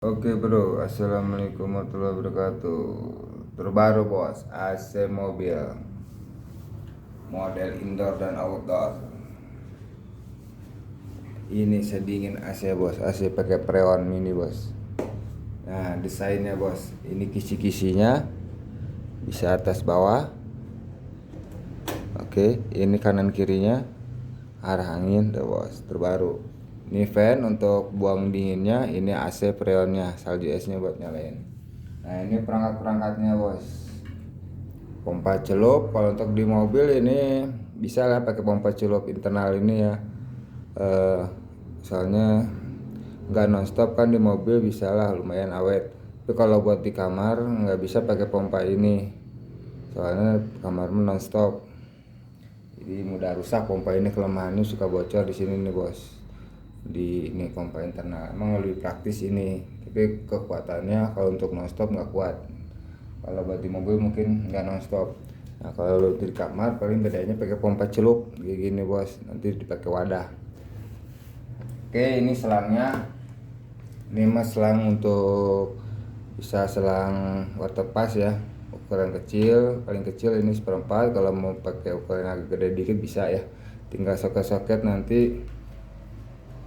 Oke bro, assalamualaikum warahmatullahi wabarakatuh. Terbaru bos, AC mobil, model indoor dan outdoor. Ini sedingin AC bos, AC pakai Freon mini bos. Nah desainnya bos, ini kisi-kisinya bisa atas bawah. Oke, ini kanan kirinya arah angin tuh bos, terbaru. Ini fan untuk buang dinginnya, ini AC Freonnya, salju esnya buat nyalain. Nah ini perangkat-perangkatnya bos. Pompa celup, kalau untuk di mobil ini bisa lah pakai pompa celup internal ini ya. Soalnya nggak nonstop kan di mobil, bisa lah lumayan awet. Tapi kalau buat di kamar nggak bisa pakai pompa ini, soalnya kamar nonstop. Jadi mudah rusak pompa ini, kelemahannya suka bocor di sini nih bos. Di ini pompa internal emang lebih praktis ini, tapi kekuatannya kalau untuk nonstop nggak kuat. Kalau buat di mobil mungkin nggak nonstop. Nah kalau di kamar paling bedanya pakai pompa celup kayak gini bos, nanti dipakai wadah. Oke, ini selangnya. Ini mas selang untuk bisa selang water pass ya, ukuran kecil, paling kecil ini seperempat. Kalau mau pakai ukuran agak gede dikit bisa ya, tinggal soket-soket nanti.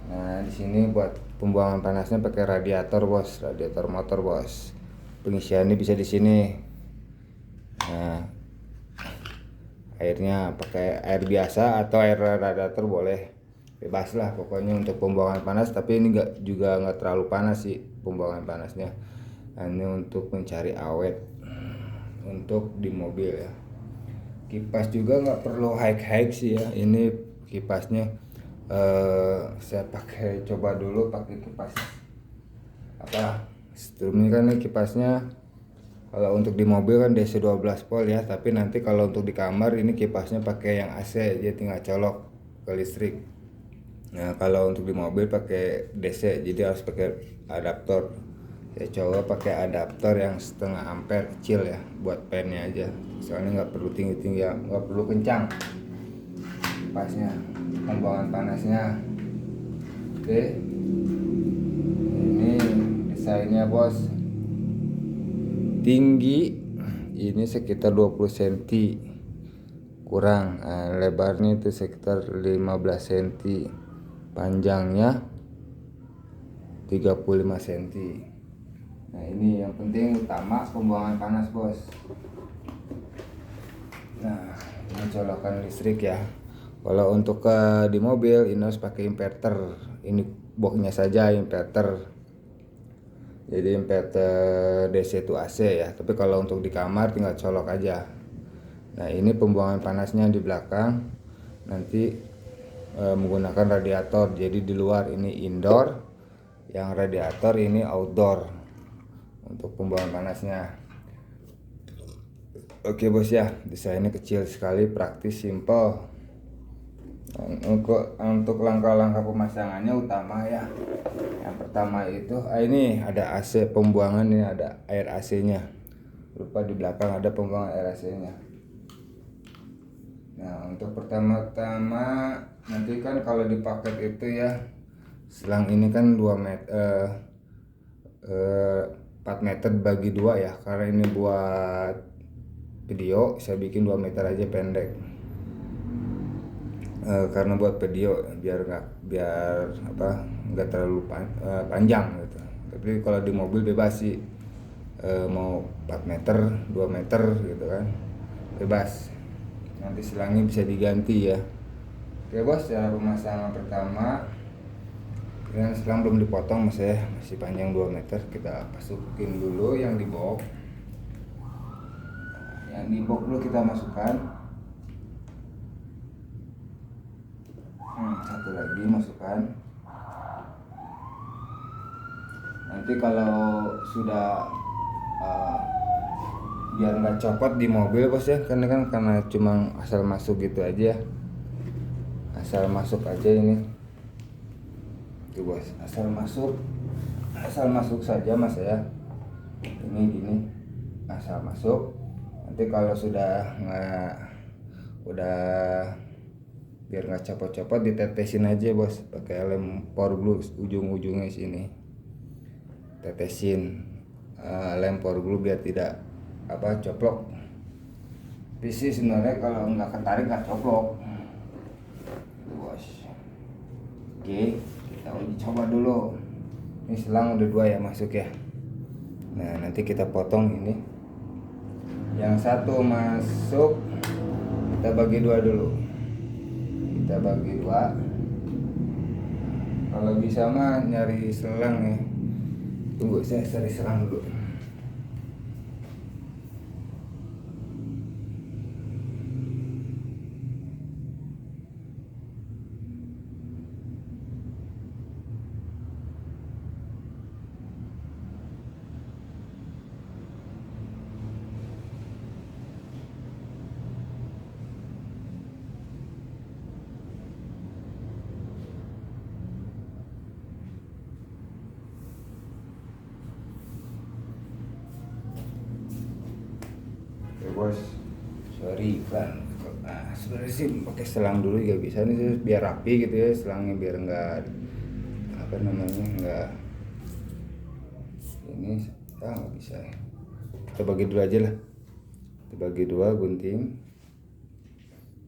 Nah di sini buat pembuangan panasnya pakai radiator bos, radiator motor bos. Pengisiannya bisa di sini. Nah airnya pakai air biasa atau air radiator boleh, bebas lah pokoknya untuk pembuangan panas. Tapi ini nggak terlalu panas sih pembuangan panasnya, hanya untuk mencari awet untuk di mobil ya. Kipas juga nggak perlu high sih ya, ini kipasnya saya pakai, coba dulu pakai kipas apa sebelumnya kan. Ini kipasnya kalau untuk di mobil kan DC 12 volt ya, tapi nanti kalau untuk di kamar ini kipasnya pakai yang AC, jadi tinggal colok ke listrik. Nah kalau untuk di mobil pakai DC, jadi harus pakai adaptor. Saya coba pakai adaptor yang setengah ampere kecil ya, buat pennya aja, soalnya nggak perlu tinggi ya, nggak perlu kencang kipasnya, pembuangan panasnya. Oke, ini desainnya bos, tinggi ini sekitar 20 cm kurang. Nah, lebarnya itu sekitar 15 cm, panjangnya 35 cm. Nah ini yang penting utama pembuangan panas bos. Nah ini colokan listrik ya. Kalau untuk di mobil ini harus pakai inverter, ini boxnya saja inverter, jadi inverter DC itu AC ya. Tapi kalau untuk di kamar tinggal colok aja. Nah ini pembuangan panasnya di belakang, nanti menggunakan radiator. Jadi di luar ini indoor, yang radiator ini outdoor untuk pembuangan panasnya. Oke bos ya, desainnya kecil sekali, praktis, simple. Untuk langkah-langkah pemasangannya utama ya. Yang pertama itu ini ada AC pembuangan, ini ada air AC-nya. Lupa di belakang ada pembuangan air AC-nya. Nah untuk pertama-tama nanti kan kalau di paket itu ya, selang ini kan 2 meter 4 meter bagi 2 ya, karena ini buat video saya bikin 2 meter aja pendek. Karena buat video biar nggak terlalu panjang gitu. Tapi kalau di mobil bebas sih, mau 4 meter 2 meter gitu kan, bebas. Nanti selangnya bisa diganti ya. Oke bos, cara pemasangan pertama, ini selang belum dipotong masih panjang 2 meter. Kita masukin dulu yang di box. Yang di box dulu kita masukkan. Satu lagi masukkan. Nanti kalau sudah biar nggak copot di mobil bos ya, karena cuma asal masuk gitu aja, asal masuk aja ini tuh bos, asal masuk saja mas ya. Ini gini, asal masuk. Nanti kalau sudah udah biar nggak copot-copot, ditetesin aja bos pakai lem power glue ujung-ujungnya sini. tetesin lem power glue biar tidak coplok. Tapi sih sebenarnya kalau nggak ketarik nggak coplok. Bos. Oke, kita uji coba dulu. Ini selang udah 2 ya masuk ya. Nah nanti kita potong ini. Yang satu masuk, kita bagi 2 dulu. Kita bagi 2. Kalau bisa mah nyari selang ya. Tunggu saya cari selang dulu. Bos, sorry kan, sebenarnya sih pakai selang dulu juga bisa nih biar rapi gitu ya selangnya, biar enggak enggak ini nggak bisa ya. Kita bagi dulu aja lah, kita bagi 2 gunting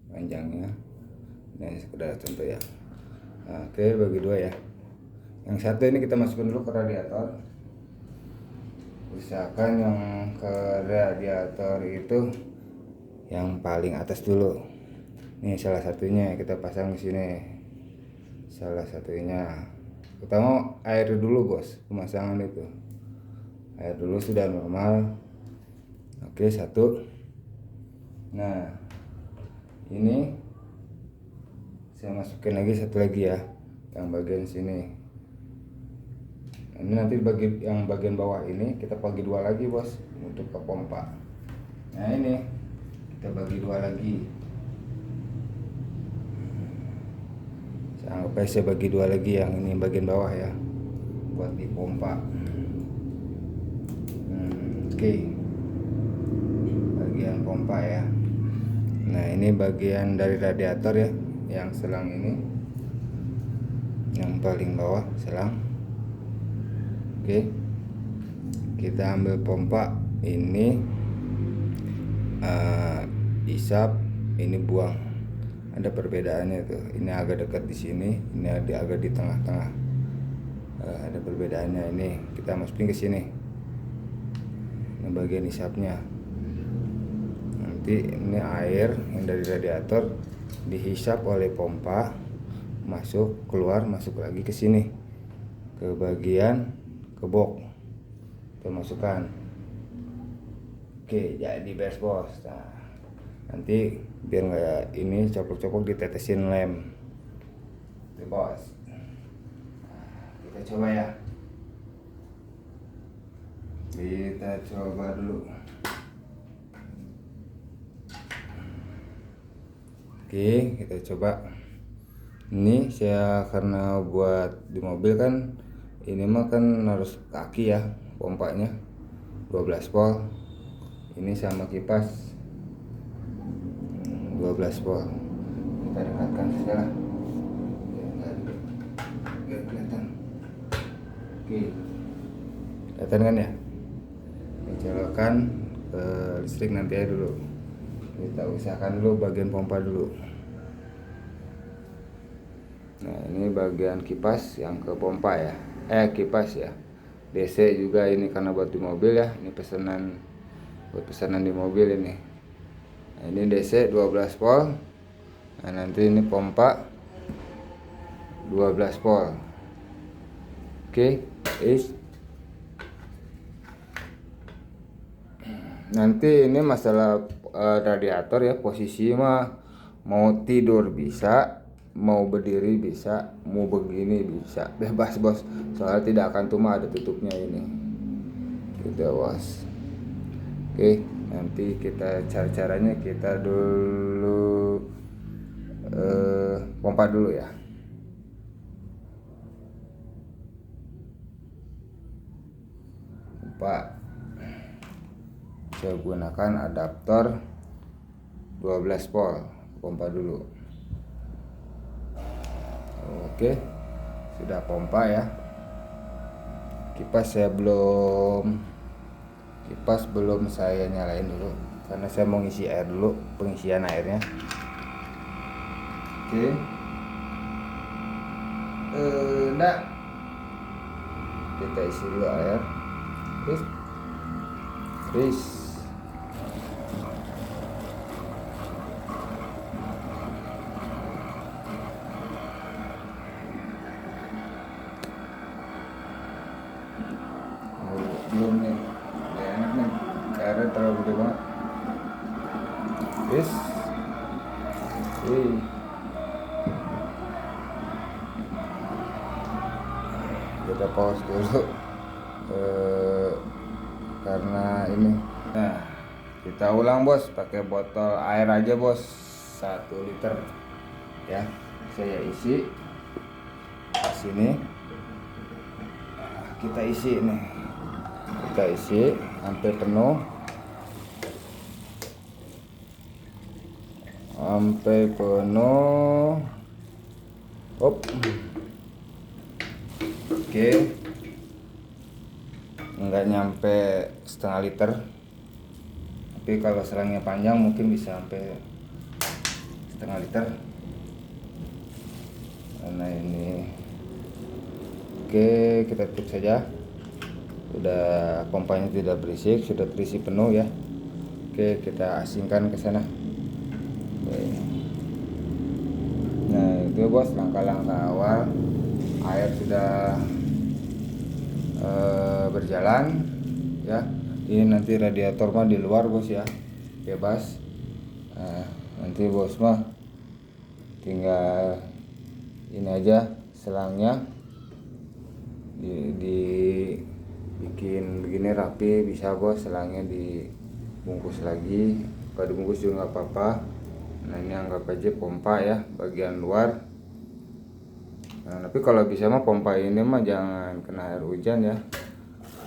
panjangnya. Nah sekedar contoh ya. Oke, bagi 2 ya. Yang satu ini kita masukkan dulu ke radiator. Usahakan yang ke radiator itu yang paling atas dulu. Nih salah satunya kita pasang di sini. Salah satunya. Pertama air dulu bos, pemasangan itu. Air dulu sudah normal. Oke, 1. Nah ini saya masukin lagi 1 lagi ya, yang bagian sini. Ini nanti yang bagian bawah ini kita bagi 2 lagi bos untuk ke pompa. Nah ini kita bagi 2 lagi. Anggap aja saya bagi 2 lagi yang ini bagian bawah ya, buat di pompa. Oke. Bagian pompa ya. Nah ini bagian dari radiator ya, yang selang ini, yang paling bawah selang. Oke, kita ambil pompa ini, isap, ini buang. Ada perbedaannya tuh. Ini agak dekat di sini, ini agak di tengah-tengah. Ada perbedaannya. Ini kita masukin ke sini. Ini bagian isapnya. Nanti ini air yang dari radiator dihisap oleh pompa, masuk, keluar, masuk lagi ke sini, ke bagian kebok, kita masukkan. Oke, jadi beres bos. Nah, nanti biar nggak ini coplok-coplok ditetesin lem. Oke bos. Nah, kita coba ya. Kita coba dulu. Oke, kita coba. Ini saya karena buat di mobil kan, ini mah kan harus kaki ya pompanya, 12 volt. Ini sama kipas 12 volt. Kita dekatkan saja lah biar kelihatan. Oke, kelihatan kan ya. Dicolokan ke listrik nanti aja dulu. Kita usahakan dulu bagian pompa dulu. Nah ini bagian kipas yang ke pompa ya, kipas ya. DC juga ini karena buat di mobil ya, ini pesanan buat pesanan di mobil ini. Nah, ini DC 12 volt. Nah nanti ini pompa 12 volt. Oke, nanti ini masalah radiator ya, posisi mah mau tidur bisa, mau berdiri bisa, mau begini bisa, bebas bos. Soalnya tidak akan tumpah, ada tutupnya ini gitu bos. Oke, nanti kita cari caranya. Kita dulu pompa dulu ya. Pompa saya gunakan adaptor 12 volt, pompa dulu. Oke, sudah pompa ya. kipas belum saya nyalain dulu karena saya mau ngisi air dulu, pengisian airnya. Oke. Enggak. Kita isi dulu air. Terus belum nih, gak enak nih, airnya terlalu gede banget. Terus kita pause dulu karena ini. Nah, kita ulang bos, pakai botol air aja bos, 1 liter ya. Saya isi sini. Kita isi nih, kita isi sampai penuh, Oke, nggak nyampe setengah liter, tapi kalau selangnya panjang mungkin bisa sampai setengah liter. Nah ini, oke, kita tutup saja. Udah, pompanya tidak berisik, sudah terisi penuh ya. Oke, kita asingkan ke sana. Oke. Nah itu bos, langkah-langkah awal. Air sudah berjalan ya. Ini nanti radiator mah di luar bos ya, bebas. Nah, nanti bos mah tinggal ini aja, selangnya dibikin begini rapi, bisa bos. Selangnya dibungkus lagi, kalau dibungkus juga nggak apa-apa. Nah ini anggap aja pompa ya, bagian luar. Nah, tapi kalau bisa mah pompa ini mah jangan kena air hujan ya,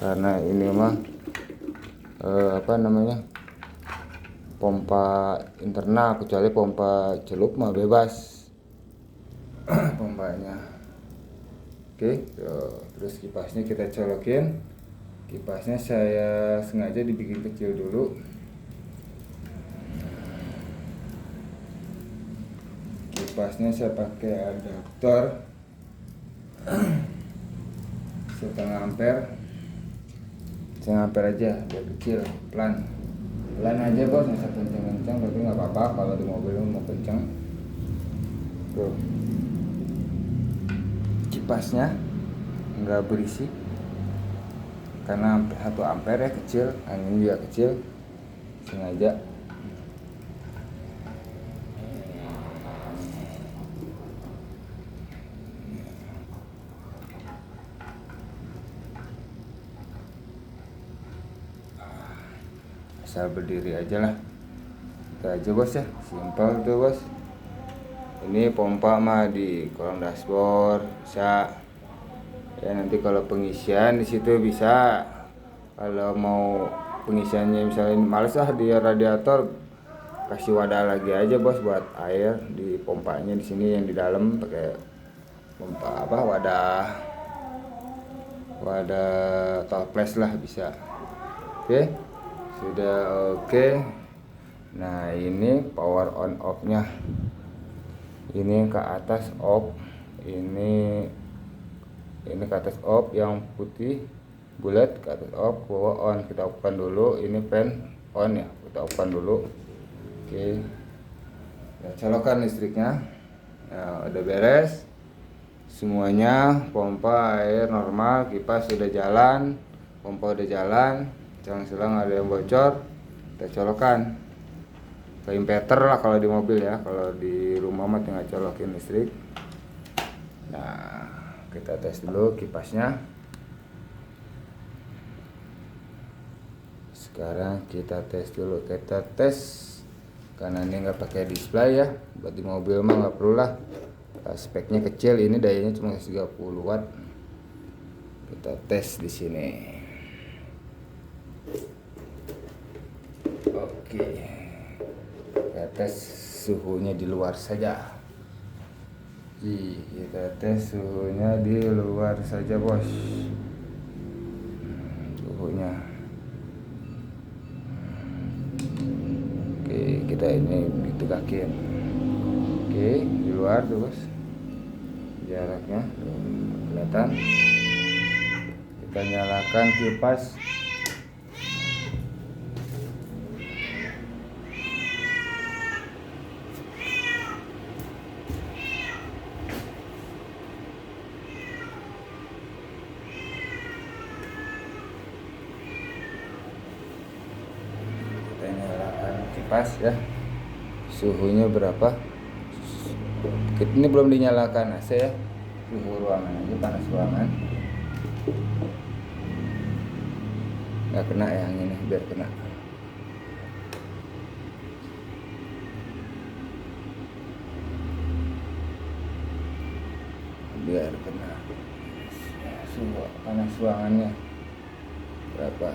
karena ini mah pompa internal, kecuali pompa celup mah bebas pompanya. Oke, terus kipasnya kita colokin. Kipasnya saya sengaja dibikin kecil dulu. Kipasnya saya pakai adaptor setengah ampere aja, biar kecil, pelan aja bos, nggak usah kenceng-kenceng, tapi nggak apa-apa kalau di mobil mau kenceng. Tuh, kipasnya nggak berisik karena 1 ampere ya, kecil, angin juga kecil, sengaja. Asal berdiri aja lah, itu aja bos ya, simpel tuh bos. Ini pompa mah di kolong dashboard bisa ya, nanti kalau pengisian di situ bisa. Kalau mau pengisiannya misalnya males di radiator, kasih wadah lagi aja bos buat air di pompanya. Di sini yang di dalam pakai pompa wadah toples lah, bisa. Oke, sudah oke. Nah ini power on off nya, ini ke atas off, ini ke atas off, yang putih bulat ke atas off, ke bawah on. Kita off kan dulu, ini fan on ya, kita off kan dulu. Oke, ya, colokan listriknya. Nah, udah beres semuanya, pompa air normal, kipas sudah jalan, pompa udah jalan, selang ada yang bocor, kita colokan ke inverter lah kalau di mobil ya. Kalau di rumah mah tinggal colokin listrik. Nah kita tes dulu kipasnya. Sekarang kita tes dulu, karena ini nggak pakai display ya, buat di mobil mah nggak perlu lah. Speknya kecil, ini dayanya cuma 30 watt. Kita tes di sini. Oke, kita tes suhunya di luar saja. Kita tes suhunya di luar saja bos. kita ini ditegakin. Oke, di luar tuh bos, jaraknya kelihatan. Kita nyalakan kipas. Kita nyalakan kipas ya. Suhunya berapa? Ini belum dinyalakan AC ya. Suhu ruangan aja, panas ruangan. Nggak kena yang ini, biar kena. Biar kena. Suhu panas ruangannya berapa?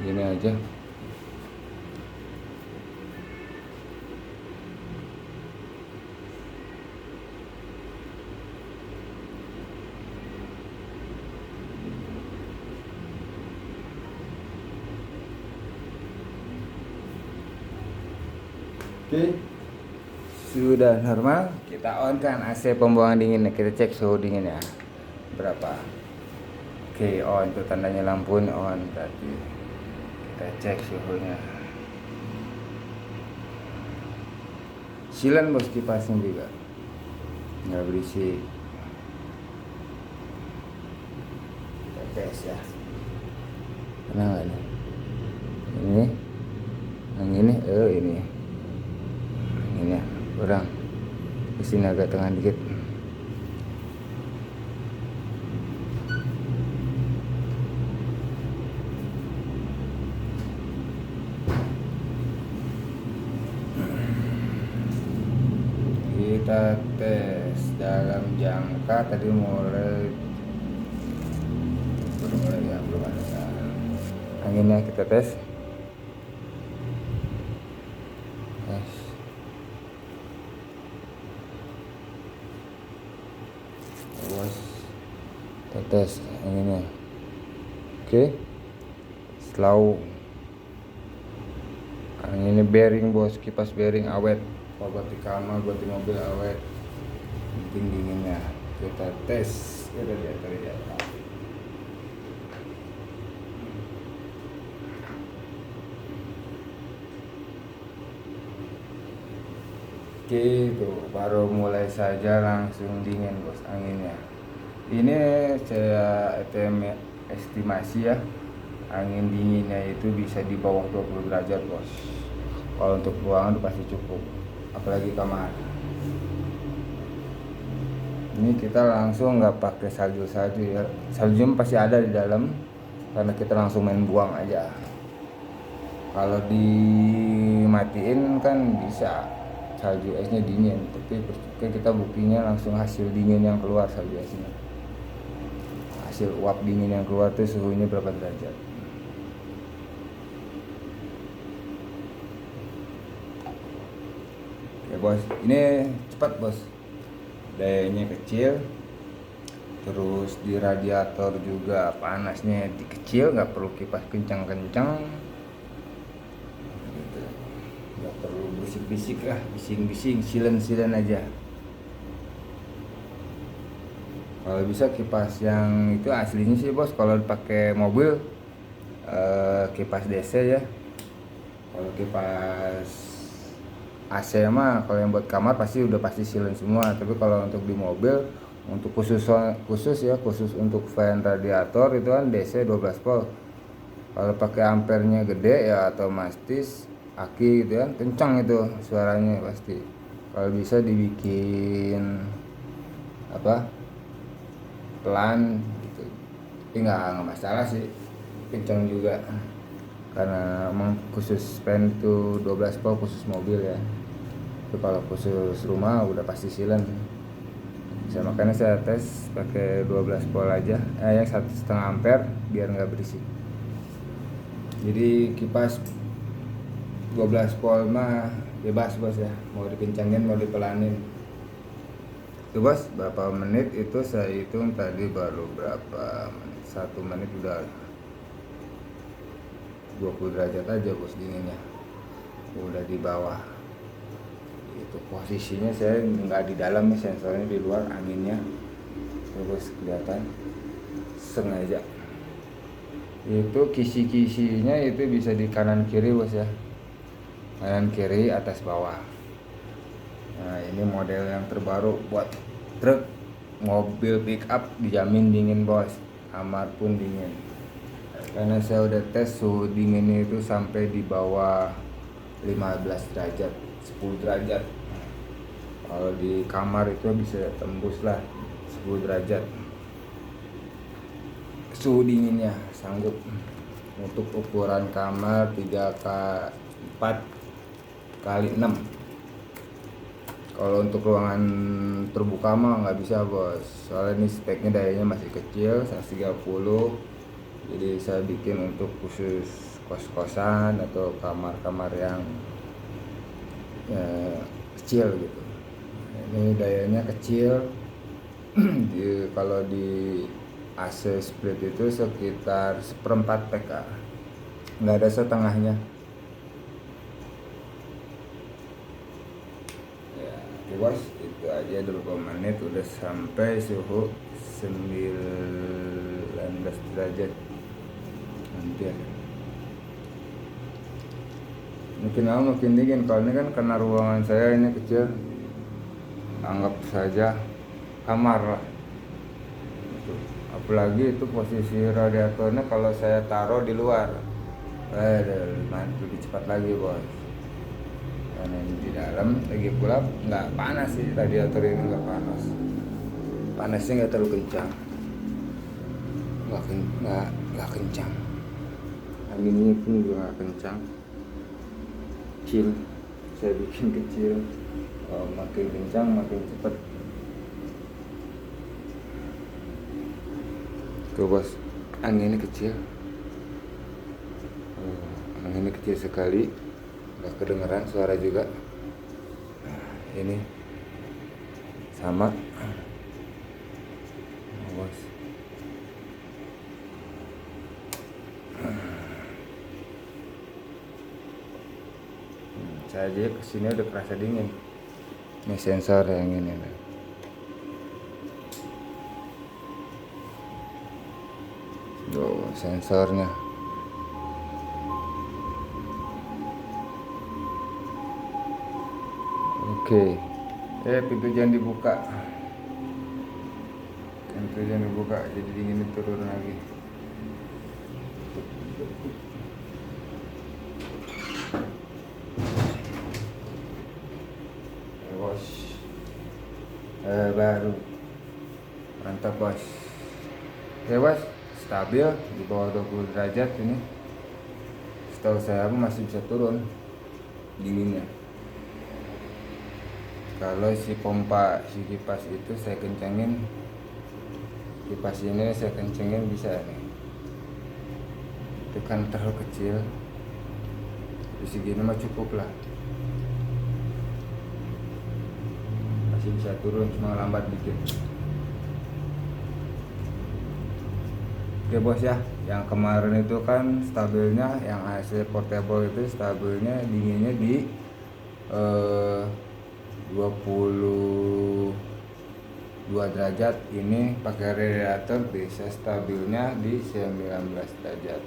Gini aja. Oke, sudah normal. Kita on kan AC pembuangan dinginnya. Kita cek suhu dinginnya berapa. Oke, on tuh tandanya lampu on berarti. Kita cek suhunya. Silen bos kipasnya juga, nggak berisik. Kita tes ya. Kena nggak nih? Ini, yang ini, ini. Ini ya, kurang. Kesini agak tengah dikit. Kita tes dalam jangka tadi mulai ya, belum ada anginnya. Kita tes bos, kita tes anginnya. Oke, slow. Anginnya bearing bos, kipas bearing awet. Kalau buat di kamar, buat di mobil awet. Penting dinginnya. Kita tes. Kita lihat. Oke, tuh baru mulai saja langsung dingin bos anginnya. Ini saya estimasi ya, angin dinginnya itu bisa di bawah 20 derajat bos. Kalau untuk ruangan itu pasti cukup, apalagi kamar. Ini kita langsung nggak pakai salju ya, salju pasti ada di dalam karena kita langsung main buang aja. Kalau dimatiin kan bisa salju esnya dingin, tapi kita buktinya langsung hasil dingin yang keluar salju esnya. Hasil uap dingin yang keluar tuh suhunya berapa derajat. Oke bos, ini cepat bos, dayanya kecil, terus di radiator juga panasnya kecil, nggak perlu kipas kencang-kencang gitu. Nggak perlu bisik-bisik lah, bising-bising, silen-silen aja. Kalau bisa kipas yang itu aslinya sih bos, kalau dipakai mobil kipas DC ya. Kalau kipas AC mah kalau yang buat kamar udah pasti silen semua, tapi kalau untuk di mobil, untuk khusus untuk fan radiator itu kan DC 12 volt. Kalau pakai ampernya gede ya otomatis aki gitu kan, kencang itu suaranya pasti. Kalau bisa dibikin pelan gitu, tapi nggak masalah sih, kencang juga karena emang khusus fan itu 12 volt khusus mobil ya. Tapi kalau khusus rumah udah pasti silen. Makanya saya tes pakai 12 volt aja, yang 1,5 ampere biar nggak berisik. Jadi kipas 12 volt mah bebas bos ya, mau dikencangin mau dipelanin. Tuh bos, berapa menit itu saya hitung tadi, baru berapa menit, 1 menit udah 20 derajat aja bos dinginnya, udah di bawah. Itu posisinya saya nggak di dalam nih, sensornya di luar, anginnya tuh bos kelihatan sengaja. Itu kisi-kisinya itu bisa di kanan kiri bos ya, kanan kiri atas bawah. Nah ini model yang terbaru buat truk, mobil pick up, dijamin dingin bos, kamar pun dingin. Karena saya udah tes suhu dinginnya itu sampai di bawah 15 derajat, 10 derajat. Kalau di kamar itu bisa tembus lah 10 derajat. Suhu dinginnya sanggup untuk ukuran kamar 4 kali 6. Kalau untuk ruangan terbuka mah nggak bisa bos, soalnya ini speknya dayanya masih kecil, 130. Jadi saya bikin untuk khusus kos-kosan atau kamar-kamar yang kecil gitu. Ini dayanya kecil. Kalau di AC split itu sekitar 1/4 PK, nggak ada setengahnya. Ya bos, itu aja 20 menit udah sampai suhu 19 derajat hampir. Mungkin lama makin dingin, kalau ini kan karena ruangan saya ini kecil, anggap saja kamar lah. Apalagi itu posisi radiatornya kalau saya taruh di luar, lebih cepat lagi bos. Karena ini di dalam, lagi pula nggak panas sih, radiator ini nggak panas, panasnya nggak terlalu kencang, nggak kencang, anginnya pun juga nggak kencang, kecil. Saya bikin kecil, makin kencang makin cepat. Tuh bos, anginnya kecil, anginnya kecil sekali, nggak kedengeran suara juga. Nah, ini sama bos. Saya aja kesini udah kerasa dingin. Ini sensor yang ini nih. Tuh sensornya. Oke. Pintu jangan dibuka. Pintu jangan dibuka, jadi dinginnya turun lagi. Bos. Baru. Mantap bos. Oke bos, stabil di bawah 20 derajat ini. Setahu saya masih bisa turun dinginnya. Kalau si pompa, si kipas itu saya kencengin, kipas ini saya kencengin bisa nih. Itu kan terlalu kecil, di segini mah cukup lah, masih bisa turun, cuma lambat dikit. Oke bos ya, yang kemarin itu kan stabilnya, yang AC portable itu stabilnya dinginnya di 22 derajat. Ini pakai radiator bisa stabilnya di 19 derajat.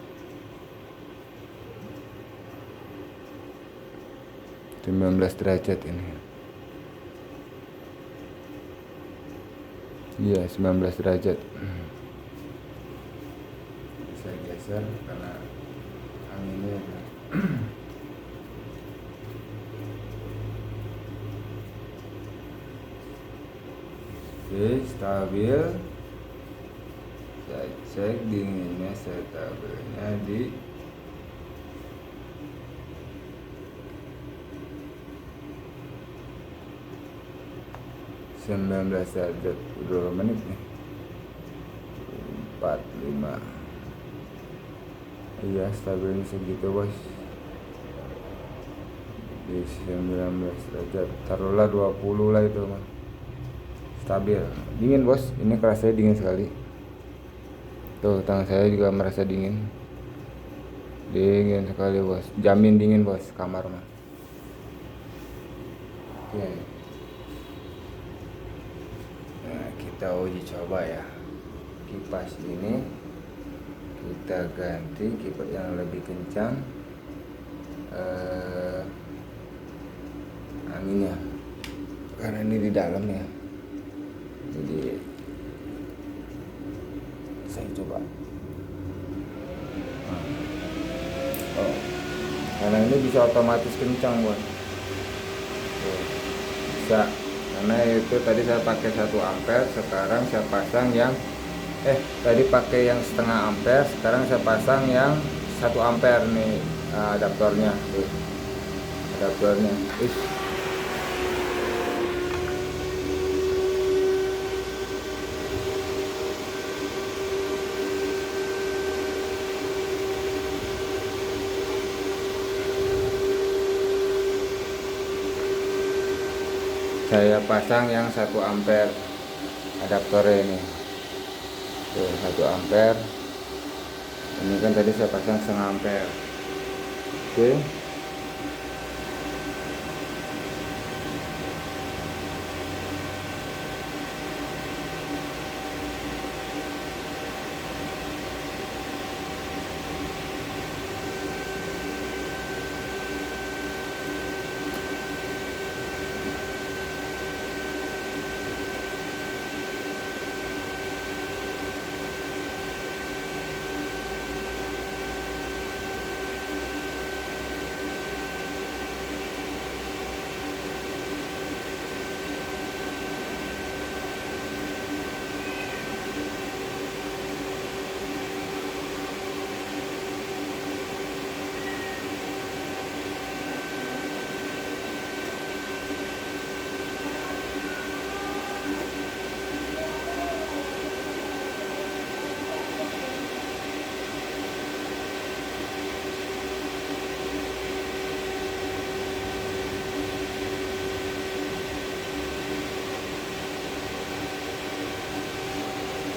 19 derajat ini. Iya, 19 derajat. Bisa geser karena anginnya. Oke, stabil. Saya cek dinginnya stabilnya di 19 derajat. Berapa menit nih? 45. Iya, stabilnya segitu bos, di 19 derajat, taruhlah 20 lah itu mah stabil. Dingin bos, ini kerasanya dingin sekali. Tuh tangan saya juga merasa dingin, dingin sekali bos, jamin dingin bos kamar mah. Oke, nah kita uji coba ya kipas ini, kita ganti kipas yang lebih kencang anginnya, karena ini di dalam ya, jadi saya coba. Oh, karena ini bisa otomatis kencang buat. Tuh, bisa, karena itu tadi saya pakai 1 ampere, sekarang saya pasang yang tadi pakai yang 0,5 ampere, sekarang saya pasang yang 1 ampere nih, adaptornya tuh, adaptornya. Saya pasang yang 1 ampere adaptornya ini tuh, 1 ampere. Ini kan tadi saya pasang 0,5 ampere. Oke,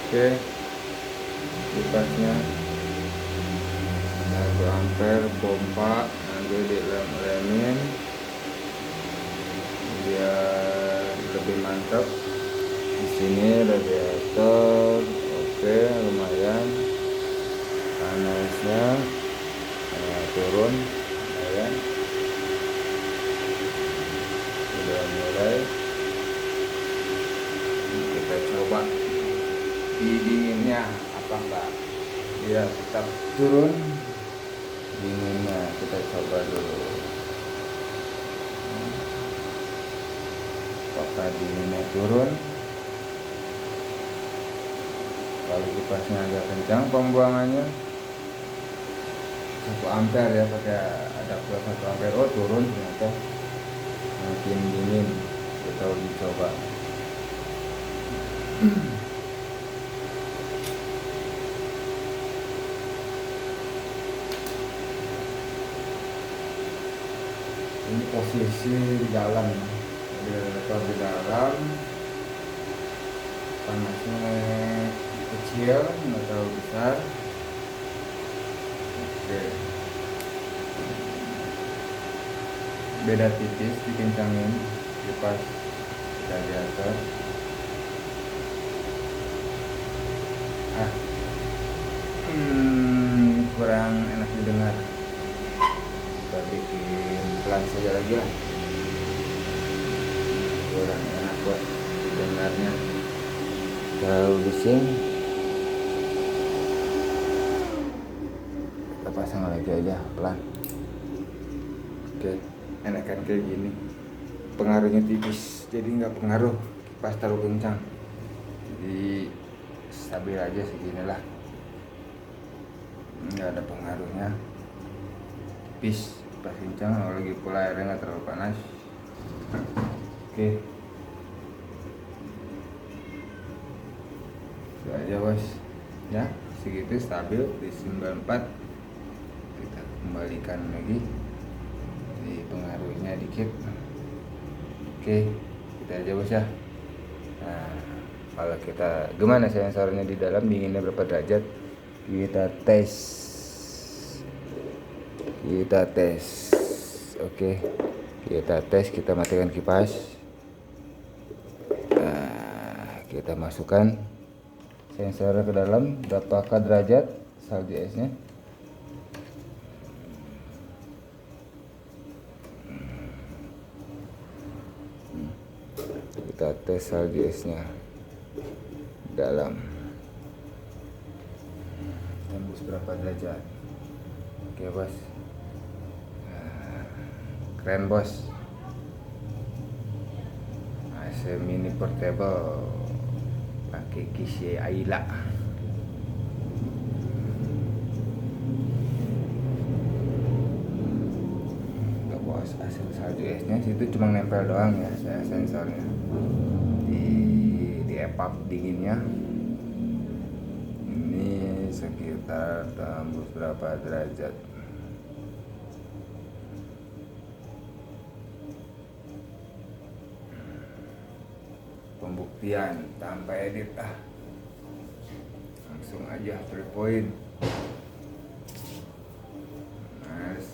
oke, kipasnya 1 ampere, pompa nanti dilem-lemin biar lebih mantap. Di sini radiator, oke, lumayan panasnya turun, lumayan sudah mulai. Kita coba di dinginnya apakah dia tetap turun. Dinginnya kita coba dulu, apakah dinginnya turun. Kalau kipasnya agak kencang pembuangannya, 1 ampere ya, pakai adaptor 1 ampere, oh turun ternyata, makin dingin. Kita uji coba. Ini posisi di dalam, jadi adaptor di dalam, panasnya kecil, nggak terlalu besar. Oke, beda tipis, dikencangin kipas radiator. Kurang enak didengar, kita bikin pelan saja lagi lah, kurang enak buat didengarnya, terlalu bising. Kita pasang lagi aja pelan. Oke, enakan kayak gini, pengaruhnya tipis, jadi nggak pengaruh kipas terlalu kencang, jadi stabil aja seginilah, nggak ada pengaruhnya. Tipis pas kencang, lagi pula airnya nggak terlalu panas. Oke, itu aja bos ya, segitu stabil di 94. kembalikan lagi di pengaruhnya dikit. Oke, kita aja bos ya. Nah, kalau kita gimana sensornya di dalam dinginnya berapa derajat, kita tes. Oke, kita tes, kita matikan kipas. Nah, kita masukkan sensornya ke dalam, berapakah derajat salju esnya. Kita tes salju esnya dalam, tembus berapa derajat. Oke bos, keren bos. AC mini portable pakai kisi Ayla. Enggak bos, hasil salju esnya situ cuma nempel doang ya saya sensornya di epap dinginnya. Ini sekitar tembus berapa derajat. Pembuktian tanpa edit, langsung aja 3 point. Mas,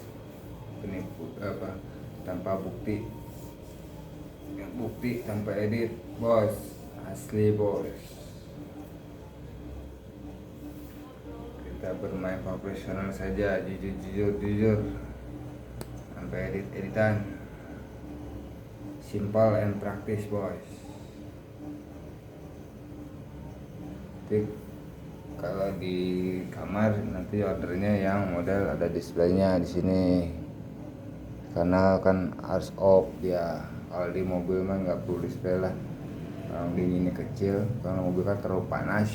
penipu apa tanpa bukti, yang bukti tanpa edit bos, asli bos. Kita bermain profesional saja, jujur tanpa editan, simple and praktis bos. Kalau di kamar nanti ordernya yang model ada displaynya di sini, karena kan harus off dia. Kalau di mobil mah nggak perlu display lah, kalau dinginnya kecil, kalau mobil kan terlalu panas.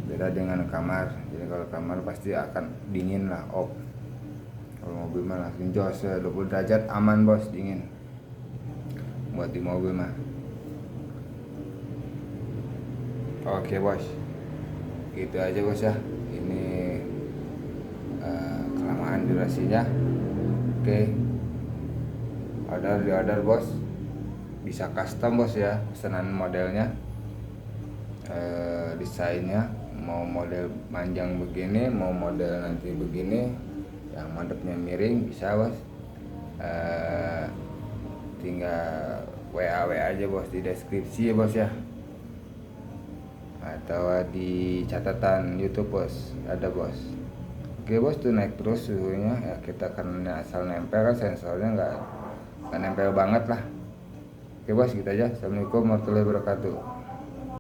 Beda dengan kamar, jadi kalau kamar pasti akan dingin lah, off. Kalau mobil mah langsung jos ya, 20 derajat aman bos, dingin buat di mobil mah. Oke bos, gitu aja bos ya. Ini kelamaan durasinya. Oke, order bos, bisa custom bos ya, pesanan modelnya, desainnya, mau model panjang begini, mau model nanti begini, yang madepnya miring bisa bos. Tinggal WA aja bos di deskripsi ya bos ya, atau di catatan YouTube bos, ada bos. Oke bos, tuh naik terus suhunya ya, kita kan asal nempel kan sensornya nggak nempel banget lah. Oke bos, gitu aja. Assalamualaikum warahmatullahi wabarakatuh.